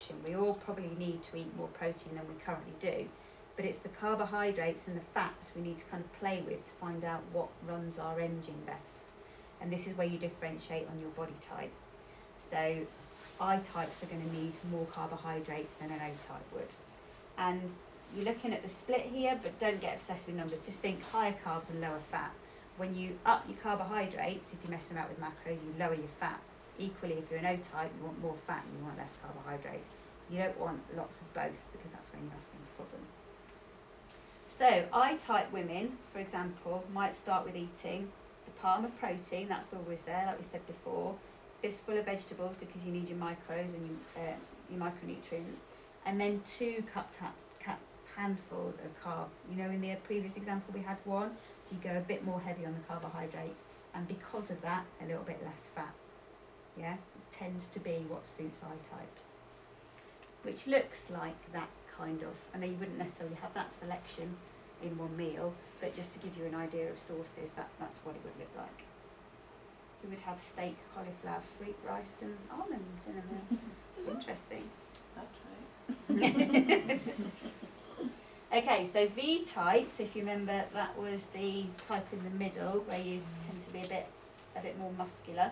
selection. We all probably need to eat more protein than we currently do, but it's the carbohydrates and the fats we need to kind of play with to find out what runs our engine best. And this is where you differentiate on your body type. So I types are going to need more carbohydrates than an O type would. And you're looking at the split here, but don't get obsessed with numbers. Just think higher carbs and lower fat. When you up your carbohydrates, if you're messing around with macros, you lower your fat. Equally, if you're an O type, you want more fat and you want less carbohydrates. You don't want lots of both, because that's when you're asking for problems. So I type women, for example, might start with eating the palm of protein, that's always there, like we said before, fistful of vegetables because you need your micros and your micronutrients, and then 2 cup handfuls of carb. You know, in the previous example we had 1, so you go a bit more heavy on the carbohydrates, and because of that, a little bit less fat. Yeah, it tends to be what suits I types, which looks like that kind of. I know you wouldn't necessarily have that selection in one meal, but just to give you an idea of sources, that's what it would look like. You would have steak, cauliflower, fruit, rice and almonds in a meal. Interesting. That's right. Okay, so V types, if you remember, that was the type in the middle where you tend to be a bit more muscular.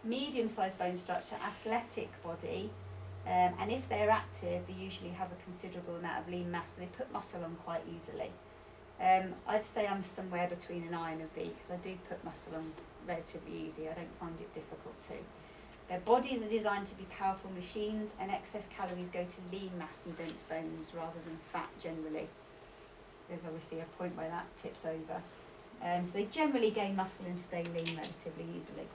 Medium-sized bone structure, athletic body, and if they're active, they usually have a considerable amount of lean mass, so they put muscle on quite easily. I'd say I'm somewhere between an I and a V, because I do put muscle on relatively easy. I don't find it difficult to. Their bodies are designed to be powerful machines, and excess calories go to lean mass and dense bones rather than fat generally. There's obviously a point where that tips over. So they generally gain muscle and stay lean relatively easily.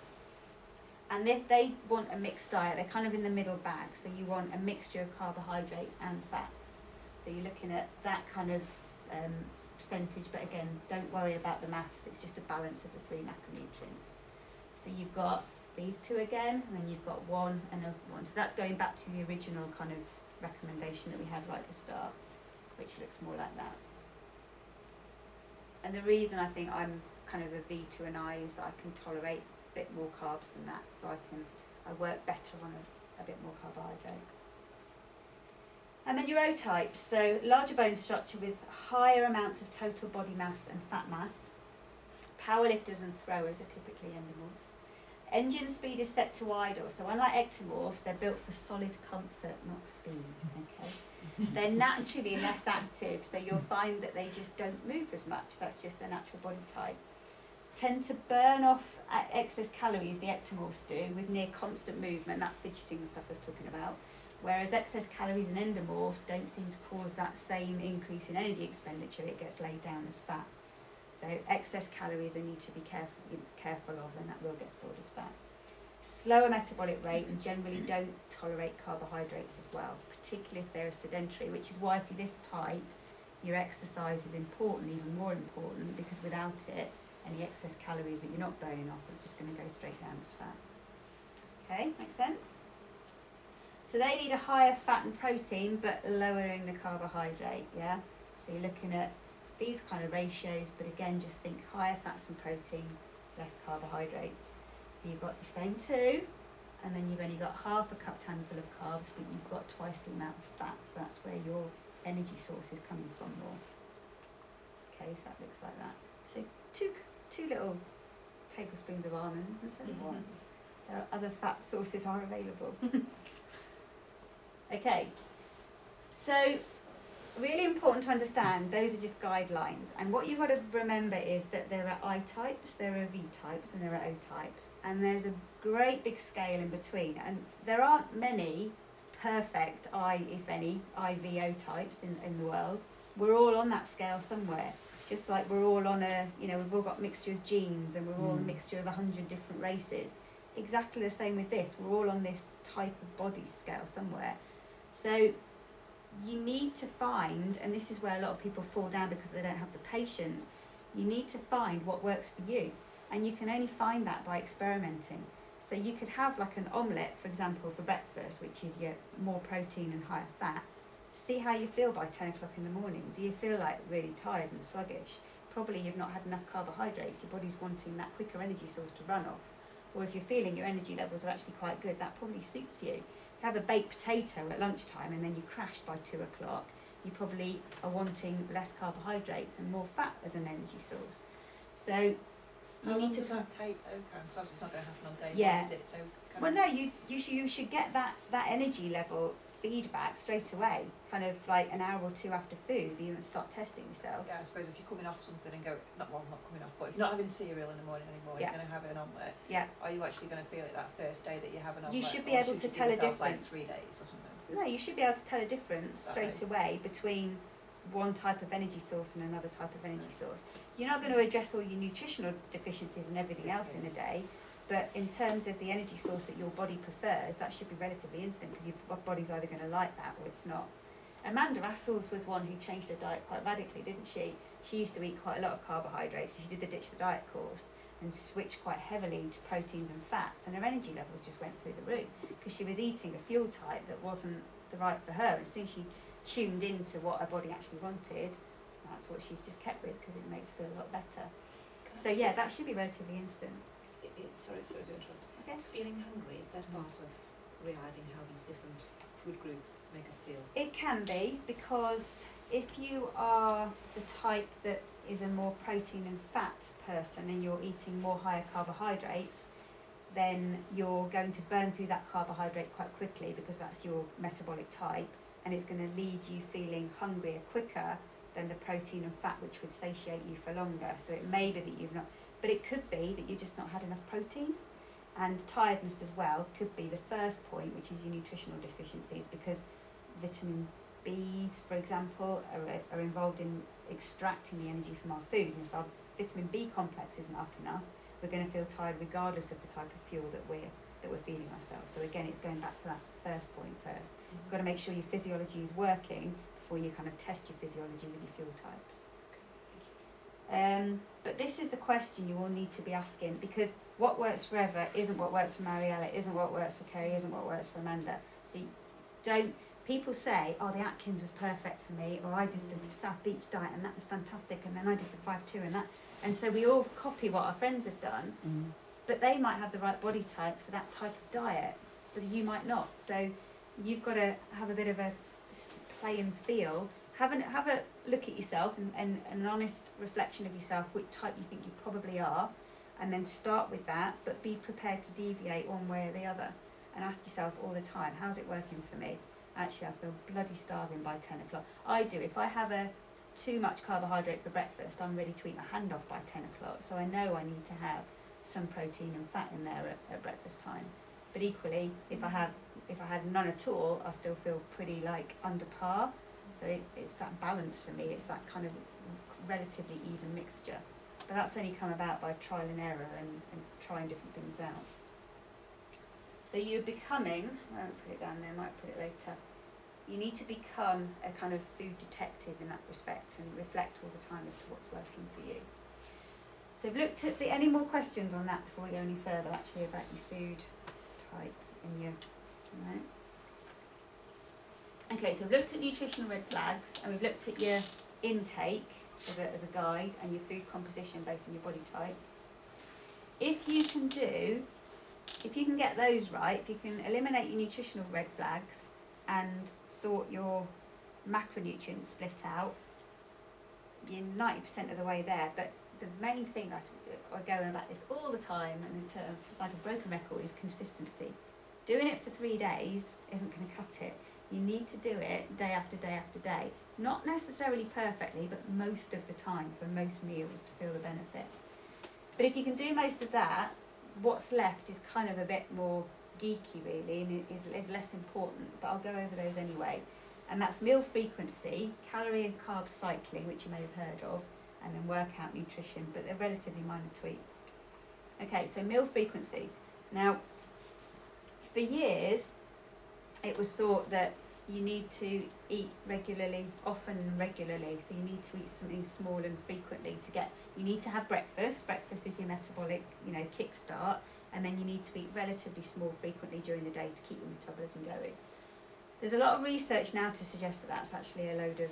And they want a mixed diet. They're kind of in the middle bag, so you want a mixture of carbohydrates and fats. So you're looking at that kind of percentage, but again, don't worry about the maths, it's just a balance of the 3 macronutrients. So you've got these 2 again, and then you've got 1 and a 1. So that's going back to the original kind of recommendation that we had right at the start, which looks more like that. And the reason I think I'm kind of a V to an I is I can tolerate a bit more carbs than that, so I work better on a bit more carbohydrate. And then your O types, so larger bone structure with higher amounts of total body mass and fat mass. Powerlifters and throwers are typically endomorphs. Engine speed is set to idle, so unlike ectomorphs, they're built for solid comfort, not speed. Okay, they're naturally less active, so you'll find that they just don't move as much. That's just their natural body type. Tend to burn off excess calories, the ectomorphs do, with near constant movement, that fidgeting and stuff I was talking about. Whereas excess calories in endomorphs don't seem to cause that same increase in energy expenditure, it gets laid down as fat. So excess calories they need to be careful of, and that will get stored as fat. Slower metabolic rate, and generally don't tolerate carbohydrates as well, particularly if they're sedentary, which is why for this type, your exercise is important, even more important, because without it, any excess calories that you're not burning off is just going to go straight down as fat. Okay, makes sense? So they need a higher fat and protein, but lowering the carbohydrate, yeah? So you're looking at these kind of ratios, but again, just think higher fats and protein, less carbohydrates. So you've got the same 2, and then you've only got half a cup handful of carbs, but you've got twice the amount of fats. That's where your energy source is coming from more. Okay, so that looks like that. So two little tablespoons of almonds instead of 1. There are other fat sources are available. Okay, so really important to understand, those are just guidelines, and what you've got to remember is that there are I types, there are V types, and there are O types, and there's a great big scale in between, and there aren't many perfect if any, IVO types in the world. We're all on that scale somewhere, just like we're all on we've all got mixture of genes, and we're all a mixture of 100 different races. Exactly the same with this, we're all on this type of body scale somewhere. So you need to find, and this is where a lot of people fall down because they don't have the patience, you need to find what works for you, and you can only find that by experimenting. So you could have like an omelette, for example, for breakfast, which is your more protein and higher fat. See how you feel by 10 o'clock in the morning. Do you feel like really tired and sluggish? Probably you've not had enough carbohydrates, your body's wanting that quicker energy source to run off. Or if you're feeling your energy levels are actually quite good, that probably suits you. have a baked potato at lunchtime and then you crashed by 2 o'clock, you probably are wanting less carbohydrates and more fat as an energy source. So you How need long to. does that take? Okay, because obviously it's not going to happen on day Yeah. one, is it? So Well, no, you should get that energy level feedback straight away, kind of like an hour or two after food. You start testing yourself. Yeah, I suppose if you're coming off something and go, not coming off, but if you're not having cereal in the morning anymore, Yeah. you're going to have an omelette. Yeah. Are you actually going to feel it that first day that you have an omelette? You should be able to tell a difference. Like 3 days or something. No, you should be able to tell a difference straight Okay. away between one type of energy source and another type of energy source. You're not going to address all your nutritional deficiencies and everything else in a day, but in terms of the energy source that your body prefers, that should be relatively instant because your body's either going to like that or it's not. Amanda Rassells was one who changed her diet quite radically, didn't she? She used to eat quite a lot of carbohydrates. She did the Ditch the Diet course and switched quite heavily to proteins and fats, and her energy levels just went through the roof because she was eating a fuel type that wasn't the right for her. As soon as she tuned into what her body actually wanted, that's what she's just kept with because it makes her feel a lot better. So yeah, that should be relatively instant. Sorry to interrupt. Okay. Feeling hungry, is that part of realising how these different food groups make us feel? It can be, because if you are the type that is a more protein and fat person and you're eating more higher carbohydrates, then you're going to burn through that carbohydrate quite quickly because that's your metabolic type, and it's going to lead you feeling hungrier quicker than the protein and fat, which would satiate you for longer. So it may be that you've not, but it could be that you've just not had enough protein. And tiredness as well could be the first point, which is your nutritional deficiencies, because vitamin Bs, for example, are involved in extracting the energy from our food. And if our vitamin B complex isn't up enough, we're going to feel tired regardless of the type of fuel that we're feeding ourselves. So again, it's going back to that first point first. You've got to make sure your physiology is working before you kind of test your physiology with your fuel types. But this is the question you all need to be asking, because what works for Eva isn't what works for Mariella, isn't what works for Kerry, isn't what works for Amanda. So you don't, people say, oh, the Atkins was perfect for me, or I did the South Beach diet and that was fantastic, and then I did the 5-2 and that. And so we all copy what our friends have done, but they might have the right body type for that type of diet, but you might not. So you've got to have a bit of a play and feel. Have a look at yourself and an honest reflection of yourself, which type you think you probably are, and then start with that, but be prepared to deviate one way or the other, and ask yourself all the time, how's it working for me? Actually, I feel bloody starving by 10 o'clock. I do. If I have too much carbohydrate for breakfast, I'm ready to eat my hand off by 10 o'clock, so I know I need to have some protein and fat in there at breakfast time. But equally, if I had none at all, I still feel pretty like under par. So it's that balance for me. It's that kind of relatively even mixture. But that's only come about by trial and error and trying different things out. So you're becoming, I won't put it down there, I might put it later. You need to become a kind of food detective in that respect and reflect all the time as to what's working for you. So I've looked at any more questions on that before we go any further, actually, about your food type and your, right? Okay, so we've looked at nutritional red flags, and we've looked at your intake as a guide and your food composition based on your body type. If you can get those right, if you can eliminate your nutritional red flags and sort your macronutrients split out, you're 90% of the way there. But the main thing, I go on about this all the time, and it's like a broken record, is consistency. Doing it for 3 days isn't going to cut it. You need to do it day after day after day. Not necessarily perfectly, but most of the time for most meals to feel the benefit. But if you can do most of that, what's left is kind of a bit more geeky really, and is less important, but I'll go over those anyway. And that's meal frequency, calorie and carb cycling, which you may have heard of, and then workout nutrition, but they're relatively minor tweaks. Okay, so meal frequency. Now, for years, it was thought that you need to eat regularly, often and regularly. So you need to eat something small and frequently you need to have breakfast. Breakfast is your metabolic, kickstart. And then you need to eat relatively small frequently during the day to keep your metabolism going. There's a lot of research now to suggest that that's actually a load of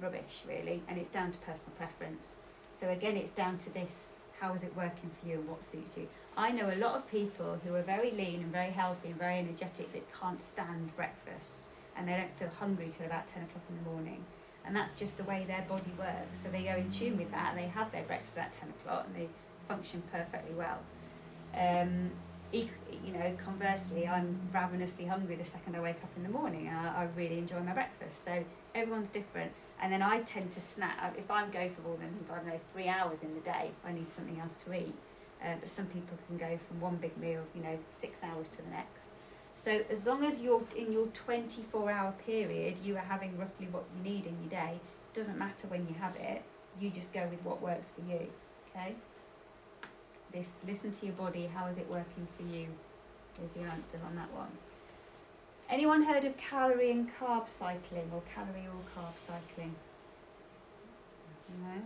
rubbish, really. And it's down to personal preference. So again, it's down to this. How is it working for you and what suits you? I know a lot of people who are very lean and very healthy and very energetic that can't stand breakfast, and they don't feel hungry till about 10 o'clock in the morning. And that's just the way their body works. So they go in tune with that, and they have their breakfast about 10 o'clock, and they function perfectly well. You know, conversely, I'm ravenously hungry the second I wake up in the morning, and I really enjoy my breakfast. So everyone's different. And then I tend to snack. If I go for more than, I don't know, 3 hours in the day, I need something else to eat. But some people can go from one big meal, you know, 6 hours to the next. So as long as you're in your 24-hour period, you are having roughly what you need in your day. It doesn't matter when you have it. You just go with what works for you. Okay. Listen to your body. How is it working for you? Is the answer on that one. Anyone heard of calorie and carb cycling, or calorie or carb cycling? No?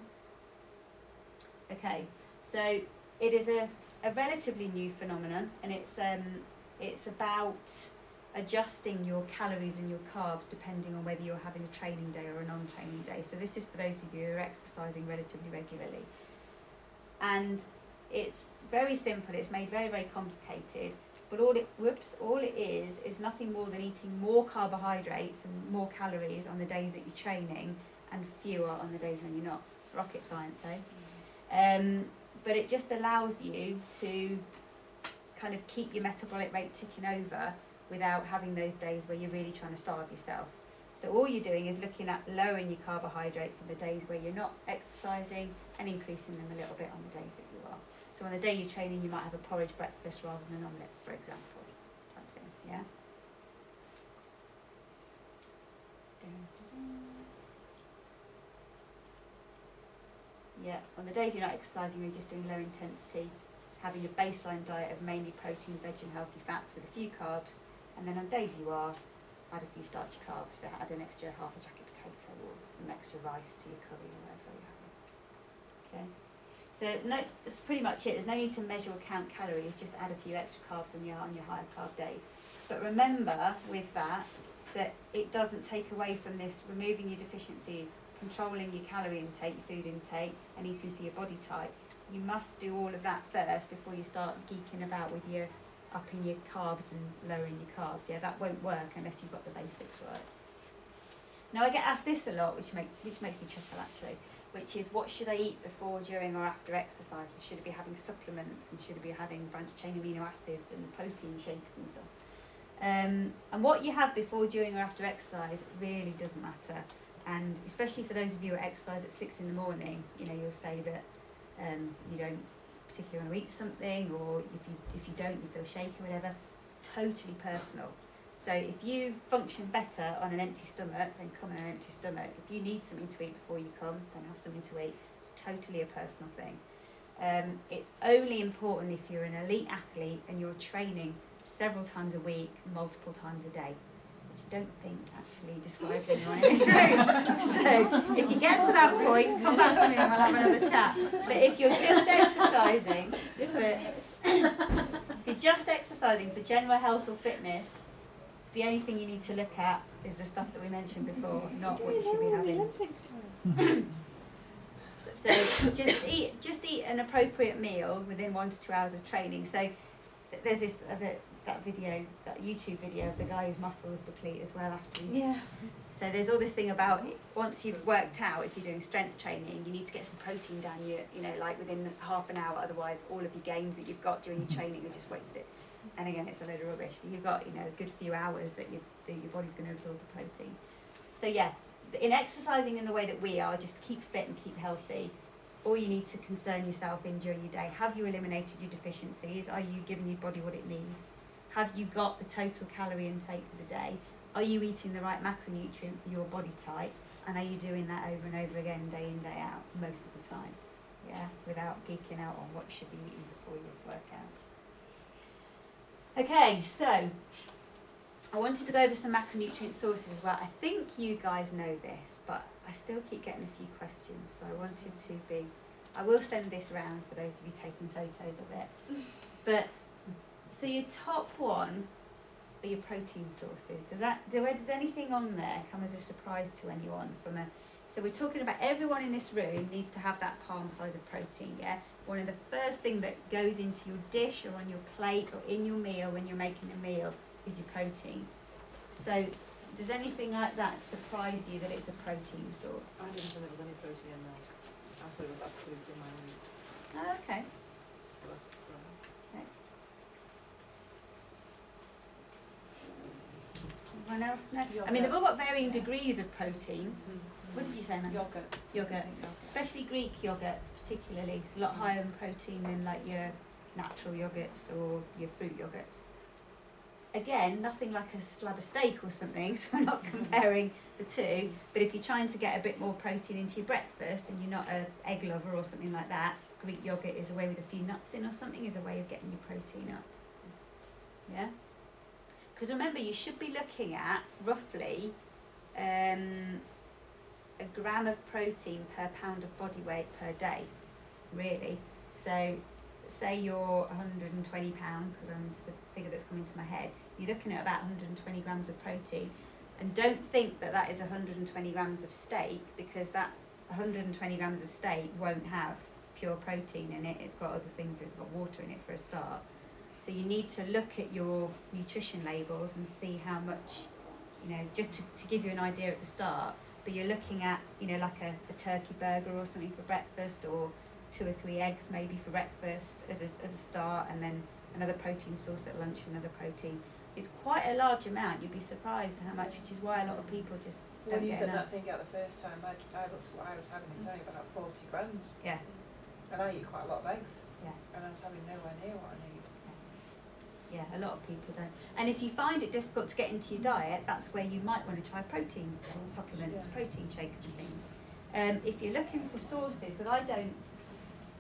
Okay, so it is a relatively new phenomenon, and it's about adjusting your calories and your carbs depending on whether you're having a training day or a non-training day. So this is for those of you who are exercising relatively regularly. And it's very simple, it's made very, very complicated. But all it is nothing more than eating more carbohydrates and more calories on the days that you're training and fewer on the days when you're not. Rocket science, eh? But it just allows you to kind of keep your metabolic rate ticking over without having those days where you're really trying to starve yourself. So all you're doing is looking at lowering your carbohydrates on the days where you're not exercising and increasing them a little bit on the days that you are. So on the day you're training, you might have a porridge breakfast rather than an omelette, for example, type thing, yeah? Yeah, on the days you're not exercising, you're just doing low intensity, having a baseline diet of mainly protein, veg and healthy fats with a few carbs, and then on days you are, add a few starchy carbs, so add an extra half a jacket potato or some extra rice to your curry or whatever you have. Okay? So no, that's pretty much it. There's no need to measure or count calories, just add a few extra carbs on your higher carb days. But remember with that it doesn't take away from this removing your deficiencies, controlling your calorie intake, your food intake, and eating for your body type. You must do all of that first before you start geeking about with your upping your carbs and lowering your carbs. Yeah, that won't work unless you've got the basics right. Now I get asked this a lot, which makes me chuckle actually, which is what should I eat before, during or after exercise? Should I be having supplements, and should I be having branched chain amino acids and protein shakes and stuff? And what you have before, during or after exercise really doesn't matter. And especially for those of you who exercise at 6 in the morning, you know, you'll say that you don't particularly want to eat something, or if you don't, you feel shaky or whatever. It's totally personal. So if you function better on an empty stomach, then come on an empty stomach. If you need something to eat before you come, then have something to eat. It's totally a personal thing. It's only important if you're an elite athlete and you're training several times a week, multiple times a day, which I don't think actually describes anyone in this room. So if you get to that point, come back to me and we'll have another chat. But if you're just exercising for general health or fitness, the only thing you need to look at is the stuff that we mentioned before, not what you should be having. So just eat an appropriate meal within 1 to 2 hours of training. So there's that YouTube video of the guy whose muscles deplete as well after he's... Yeah. So there's all this thing about once you've worked out, if you're doing strength training, you need to get some protein down you know, like within half an hour, otherwise all of your gains that you've got during your training are just wasted. And again, it's a load of rubbish. So you've got, you know, a good few hours that your body's going to absorb the protein. So yeah, in exercising in the way that we are, just to keep fit and keep healthy, all you need to concern yourself in during your day, have you eliminated your deficiencies? Are you giving your body what it needs? Have you got the total calorie intake for the day? Are you eating the right macronutrient for your body type? And are you doing that over and over again, day in, day out, most of the time? Yeah, without geeking out on what you should be eating before you work out. Okay, so I wanted to go over some macronutrient sources as well. I think you guys know this, but I still keep getting a few questions, so I wanted to be... I will send this round for those of you taking photos of it. But, so your top one are your protein sources. Does anything on there come as a surprise to anyone from a So we're talking about everyone in this room needs to have that palm size of protein, yeah? One of the first thing that goes into your dish or on your plate or in your meal when you're making a meal is your protein. So does anything like that surprise you that it's a protein source? I didn't know there was any protein in that. I thought it was absolutely minute, Oh, okay. so that's a surprise. Anyone else know? I Yogurt. mean, they've all got varying degrees of protein. What did you say, man? Yogurt. Yogurt. Especially Greek yogurt, particularly. It's a lot higher in protein than like your natural yogurts or your fruit yogurts. Again, nothing like a slab of steak or something, so we're not comparing the two. But if you're trying to get a bit more protein into your breakfast and you're not an egg lover or something like that, Greek yogurt is a way with a few nuts in or something, is a way of getting your protein up. Yeah? Because remember, you should be looking at roughly a gram of protein per pound of body weight per day, really. So say you're 120 pounds, because it's the figure that's coming to my head, you're looking at about 120 grams of protein. And don't think that that is 120 grams of steak, because that 120 grams of steak won't have pure protein in it. It's got other things, it's got water in it for a start. So you need to look at your nutrition labels and see how much, you know, just to give you an idea at the start. But you're looking at, you know, like a turkey burger or something for breakfast, or 2 or 3 eggs maybe for breakfast as a start, and then another protein source at lunch, another protein. It's quite a large amount. You'd be surprised how much, which is why a lot of people just don't When you get said enough. that thing out the first time, I looked at what I was having, it was only about 40 grams. Yeah, And I eat quite a lot of eggs. Yeah. And I was having nowhere near what I need. yeah, a lot of people don't. And if you find it difficult to get into your diet, that's where you might want to try protein supplements, Yeah. protein shakes and things. If you're looking for sources, because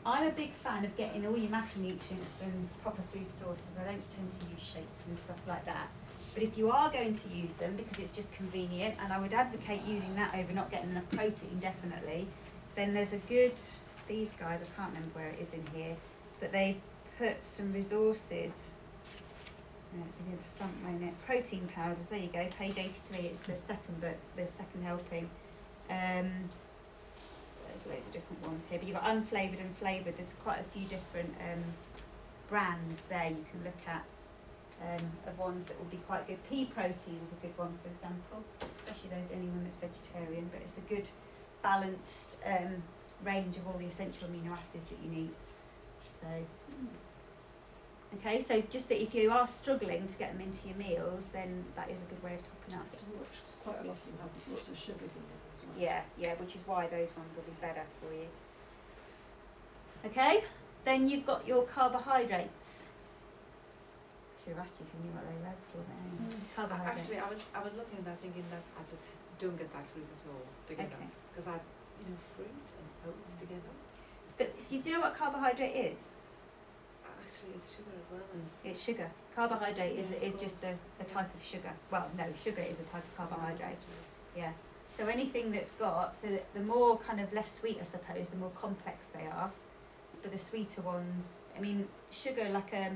I'm a big fan of getting all your macronutrients from proper food sources. I don't tend to use shakes and stuff like that. But if you are going to use them because it's just convenient, and I would advocate using that over not getting enough protein, definitely, then there's a good, these guys, I can't remember where it is in here, but they put some resources, near the front one, protein powders, there you go, page 83, it's the second book, the second helping. There's loads of different ones here, but you've got unflavoured and flavoured. There's quite a few different brands there you can look at of ones that will be quite good. Pea protein is a good one, for example, especially anyone that's vegetarian, but it's a good balanced range of all the essential amino acids that you need. So, okay, so just that if you are struggling to get them into your meals, then that is a good way of topping up. It's quite a lot of them have lots of sugars in them as well. Yeah, which is why those ones will be better for you. Okay, then you've got your carbohydrates. Should have asked you if you knew what they were for, but anyway. Carbohydrates. Actually, I was looking at that thinking that I just don't get that group at all together. Okay. Because fruit and oats together. But do you know what carbohydrate is? Actually, it's sugar as well as. It's sugar. Carbohydrate is Yeah, of just a course. type of sugar. Well, no, sugar is a type of carbohydrate. Yeah. So anything that's got, so that the more kind of less sweet, I suppose, the more complex they are. But the sweeter ones, I mean, sugar like Tate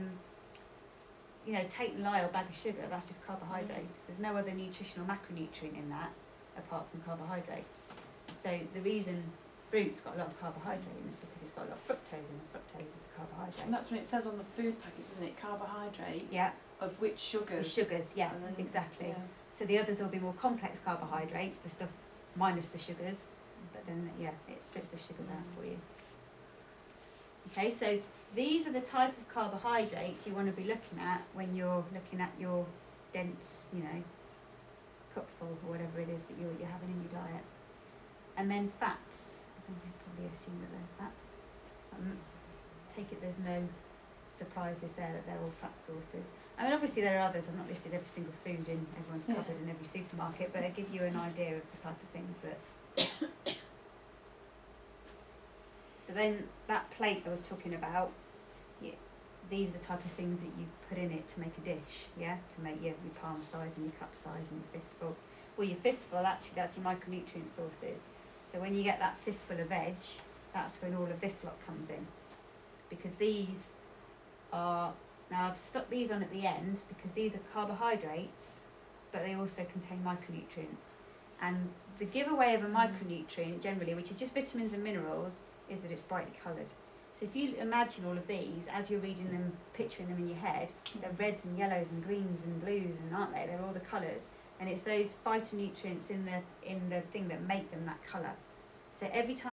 and Lyle bag of sugar, that's just carbohydrates. There's no other nutritional macronutrient in that apart from carbohydrates. So the reason fruit's got a lot of carbohydrate in it is because it's got a lot of fructose in it. Fructose is a carbohydrate. And that's when it says on the food packets, isn't it? Carbohydrates. Yeah, Of which the sugars? sugars, yeah, And then- exactly. Yeah. So the others will be more complex carbohydrates, the stuff minus the sugars, but then, yeah, it splits the sugars out for you. Okay, so these are the type of carbohydrates you want to be looking at when you're looking at your dense, cupful or whatever it is that you're having in your diet. And then fats. I think you probably assume that they're fats. Take it there's no surprises there that they're all fat sources. I mean, obviously there are others. I've not listed every single food in everyone's Yeah. cupboard in every supermarket, but I give you an idea of the type of things that. So then that plate I was talking about, these are the type of things that you put in it to make a dish, yeah, to make your palm size and your cup size and your fistful. Well, your fistful, actually, that's your micronutrient sources. So when you get that fistful of veg, that's when all of this lot comes in. Because these are, now I've stuck these on at the end because these are carbohydrates, but they also contain micronutrients. And the giveaway of a micronutrient generally, which is just vitamins and minerals, is that it's brightly coloured. So if you imagine all of these, as you're reading them, picturing them in your head, they're reds and yellows and greens and blues, and aren't they? They're all the colours. And it's those phytonutrients in the thing that make them that colour. So every time